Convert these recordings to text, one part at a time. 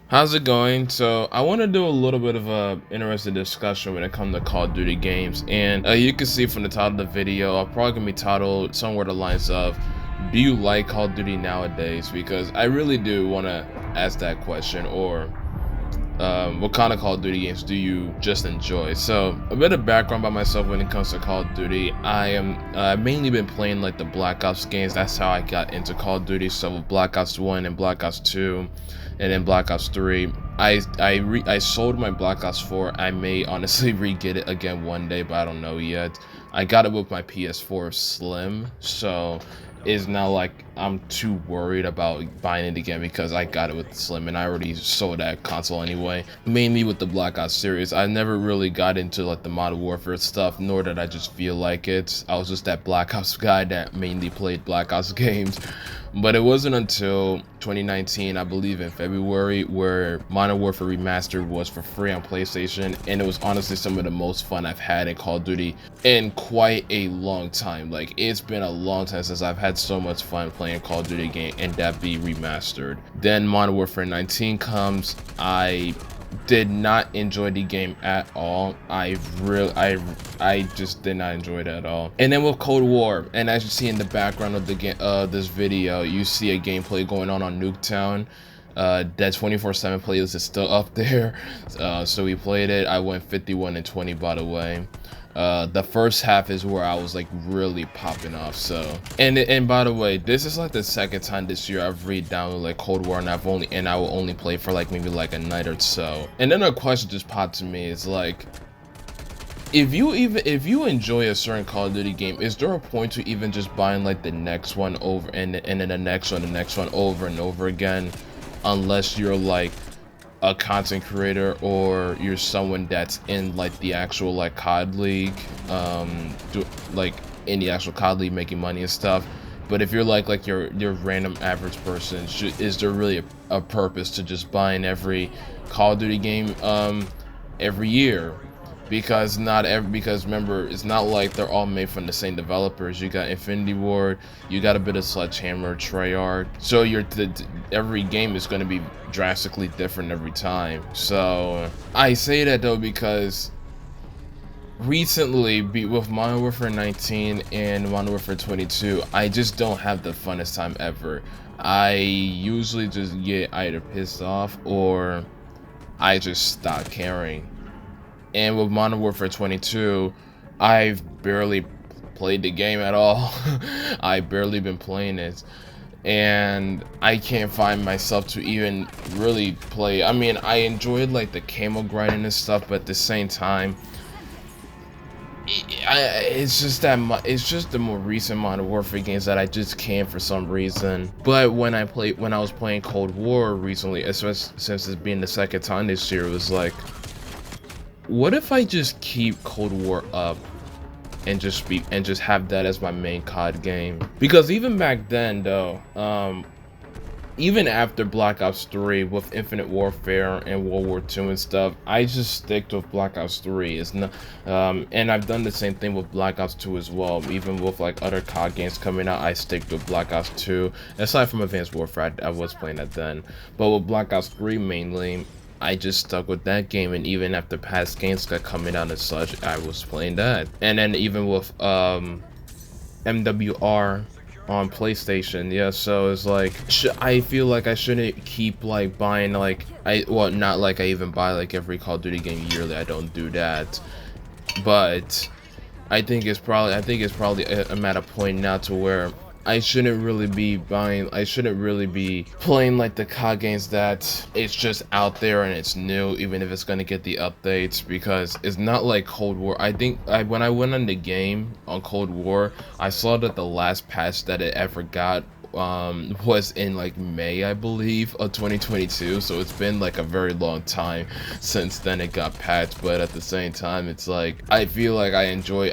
How's it going? So I want to do a little bit of a interesting discussion when it comes to Call of Duty games, and you can see from the title of the video, I'm probably gonna be titled somewhere the lines of, "Do you like Call of Duty nowadays?" Because I really do want to ask that question, or what kind of Call of Duty games do you just enjoy? So a bit of background by myself when it comes to Call of Duty. I've mainly been playing like the Black Ops games. That's how I got into Call of Duty. So with Black Ops 1 and Black Ops 2 and then Black Ops 3, I sold my Black Ops 4. I may honestly re-get it again one day, but I don't know yet. I got it with my PS4 Slim, so it's not like I'm too worried about buying it again because I got it with the Slim and I already sold that console anyway. Mainly with the Black Ops series, I never really got into like the Modern Warfare stuff, nor did I just feel like it. I was just that Black Ops guy that mainly played Black Ops games. But it wasn't until 2019, I believe in February, where Modern Warfare Remastered was for free on PlayStation, and it was honestly some of the most fun I've had in Call of Duty in quite a long time. Like, it's been a long time since I've had so much fun playing Call of Duty game, and that be remastered. Then Modern Warfare 19 comes. I did not enjoy the game at all. I just did not enjoy it at all. And then with Cold War, and as you see in the background of the game, this video, you see a gameplay going on Nuketown. That 24/7 playlist is still up there. So we played it. I went 51-20, by the way. The first half is where I was like really popping off. So and by the way, this is like the second time this year I've re-downloaded like Cold War, and I will only play for like maybe like a night or so. And then a question just popped to me, is like, if you enjoy a certain Call of Duty game, is there a point to even just buying like the next one over and then the next one over and over again, unless you're like a content creator or you're someone that's in like the actual like COD League, like in the actual COD League making money and stuff? But if you're like your random average person, is there really a purpose to just buying every Call of Duty game every year? Because remember, it's not like they're all made from the same developers. You got Infinity Ward, you got a bit of Sledgehammer, Treyarch, so every game is going to be drastically different every time. So I say that though because recently, with Modern Warfare 19 and Modern Warfare 22, I just don't have the funnest time ever. I usually just get either pissed off or I just stop caring. And with Modern Warfare 22, I've barely played the game at all. I've barely been playing it, and I can't find myself to even really play. I mean, I enjoyed like the camo grinding and stuff, but at the same time, it's just the more recent Modern Warfare games that I just can't for some reason. But when I was playing Cold War recently, especially since it's being the second time this year, it was like, what if I just keep Cold War up and just have that as my main COD game? Because even back then though, even after Black Ops 3 with Infinite Warfare and World War II and stuff, I just stick with Black Ops 3. It's not, and I've done the same thing with Black Ops 2 as well. Even with like other COD games coming out, I stick with Black Ops 2. Aside from Advanced Warfare, I was playing that then. But with Black Ops 3 mainly, I just stuck with that game, and even after past games got coming out and such, I was playing that. And then even with MWR on PlayStation, yeah, so it's like, I feel like I shouldn't keep like buying like, not like I even buy like every Call of Duty game yearly. I don't do that. But I think it's probably I'm at a point now to where I shouldn't really be playing like the COD games that it's just out there and it's new, even if it's gonna get the updates, because it's not like Cold War. I think when I went on the game on Cold War, I saw that the last patch that it ever got was in like May, I believe, of 2022. So it's been like a very long time since then it got patched. But at the same time, it's like, I feel like I enjoy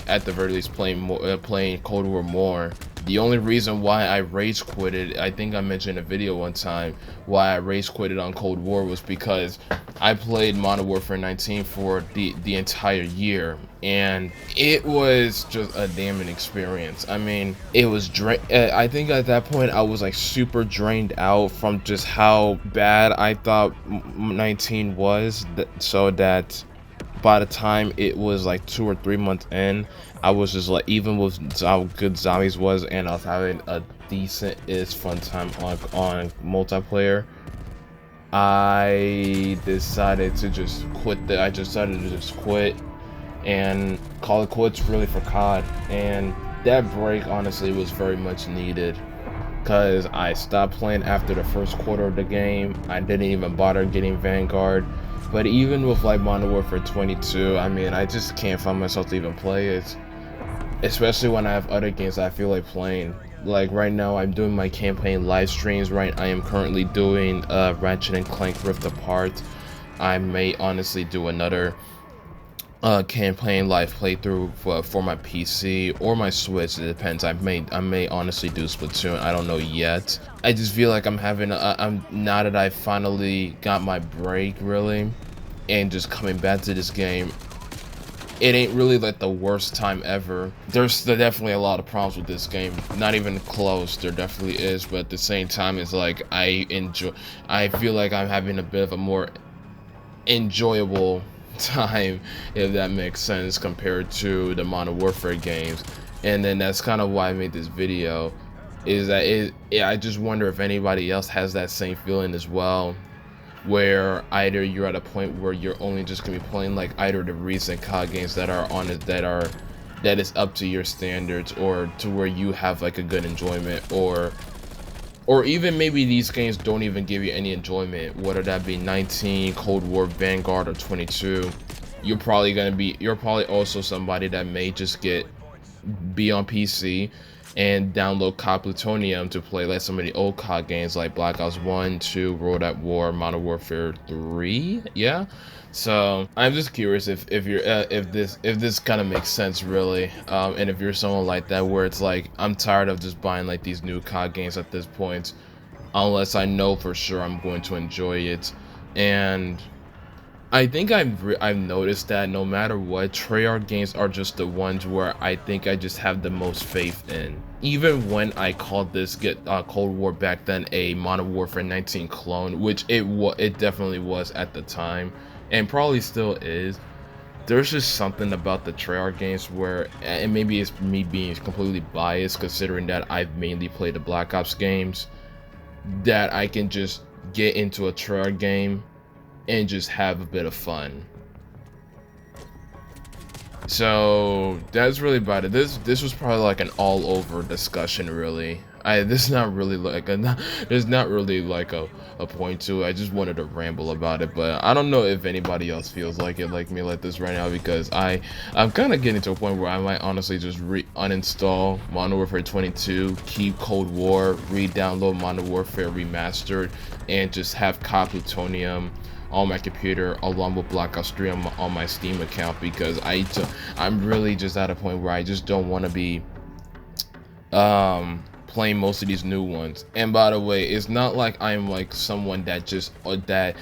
at the very least playing Cold War more The only reason why I rage quitted, I think I mentioned in a video one time, why I rage quitted on Cold War was because I played Modern Warfare 19 for the entire year, and it was just a damning experience. I mean, it was I think at that point I was like super drained out from just how bad I thought 19 was, so that by the time it was like 2 or 3 months in, I was just like, even with how good zombies was, and I was having a decent-ish fun time on multiplayer, I decided to just quit. I decided to just quit and call it quits really for COD. And that break honestly was very much needed, because I stopped playing after the first quarter of the game. I didn't even bother getting Vanguard. But even with like Modern Warfare 22, I mean, I just can't find myself to even play it. Especially when I have other games I feel like playing. Like right now, I'm doing my campaign live streams, right? I am currently doing Ratchet and Clank Rift Apart. I may honestly do another campaign live playthrough for my PC or my Switch. It depends. I may honestly do Splatoon. I don't know yet. I just feel like I'm having now that I finally got my break really, and just coming back to this game, it ain't really like the worst time ever. There's definitely a lot of problems with this game, not even close. There definitely is, but at the same time, it's like I feel like I'm having a bit of a more enjoyable time, if that makes sense, compared to the Modern Warfare games. And then that's kind of why I made this video, is that I just wonder if anybody else has that same feeling as well, where either you're at a point where you're only just gonna be playing like either the recent COD games that are on it that is up to your standards, or to where you have like a good enjoyment, or even maybe these games don't even give you any enjoyment, whether that be 19, Cold War, Vanguard, or 22. You're probably also somebody that may just be on PC and download COD Plutonium to play like some of the old COD games like Black Ops 1, 2, World at War, Modern Warfare 3. Yeah. So I'm just curious if this kind of makes sense really, and if you're someone like that where it's like, I'm tired of just buying like these new COD games at this point, unless I know for sure I'm going to enjoy it. And I think I've noticed that no matter what, Treyarch games are just the ones where I think I just have the most faith in. Even when I called this Cold War back then a Modern Warfare 19 clone, which it definitely was at the time, and probably still is, there's just something about the Treyarch games where, and maybe it's me being completely biased considering that I've mainly played the Black Ops games, that I can just get into a Treyarch game and just have a bit of fun. So that's really about it. This was probably like an all-over discussion really. There's not really like a point to it. I just wanted to ramble about it, but I don't know if anybody else feels like it like me like this right now, because I'm kind of getting to a point where I might honestly just uninstall Modern Warfare 22, keep Cold War, re-download Modern Warfare Remastered, and just have COD Plutonium on my computer along with Black Ops 3 on my Steam account, because I'm really just at a point where I just don't want to be playing most of these new ones. And by the way, it's not like I'm like someone that that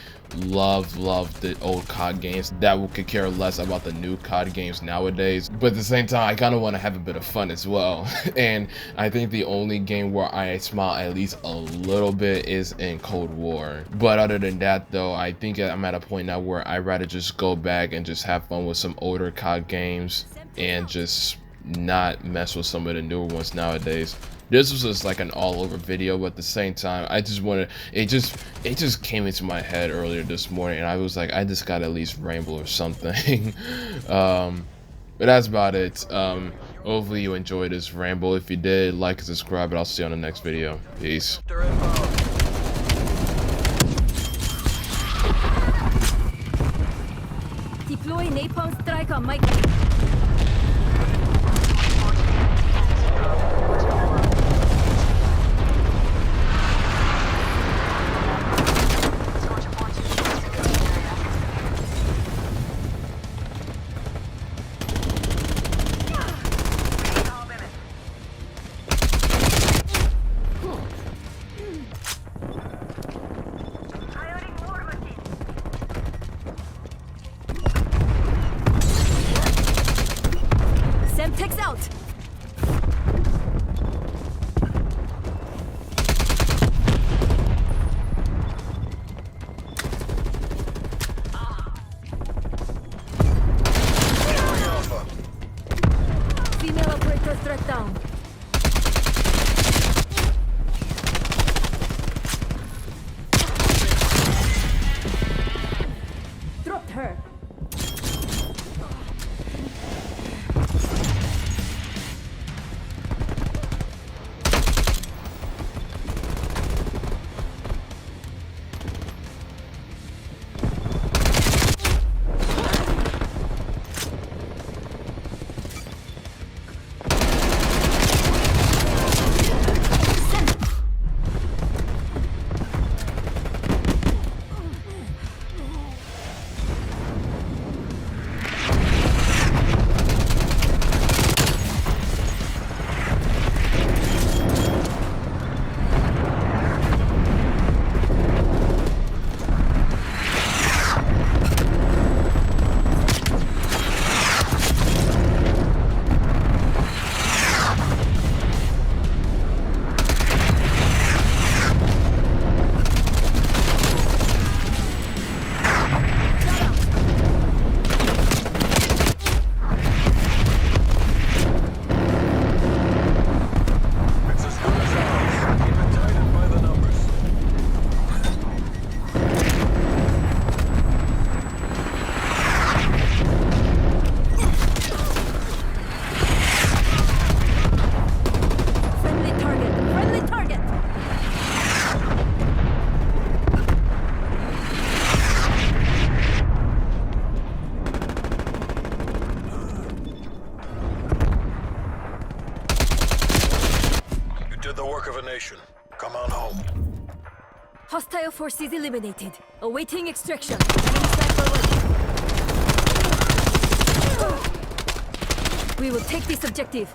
love the old COD games, that could care less about the new COD games nowadays. But at the same time, I kind of want to have a bit of fun as well. And I think the only game where I smile at least a little bit is in Cold War. But other than that though, I think I'm at a point now where I'd rather just go back and just have fun with some older COD games and just not mess with some of the newer ones nowadays. This was just like an all-over video, but at the same time, I just wanted, it just came into my head earlier this morning, and I was like, I just gotta at least ramble or something. But that's about it. Hopefully you enjoyed this ramble. If you did, like and subscribe, and I'll see you on the next video. Peace. Deploy napalm strike on Mike. forces eliminated. Awaiting extraction. Enemy sniper ready. We will take this objective.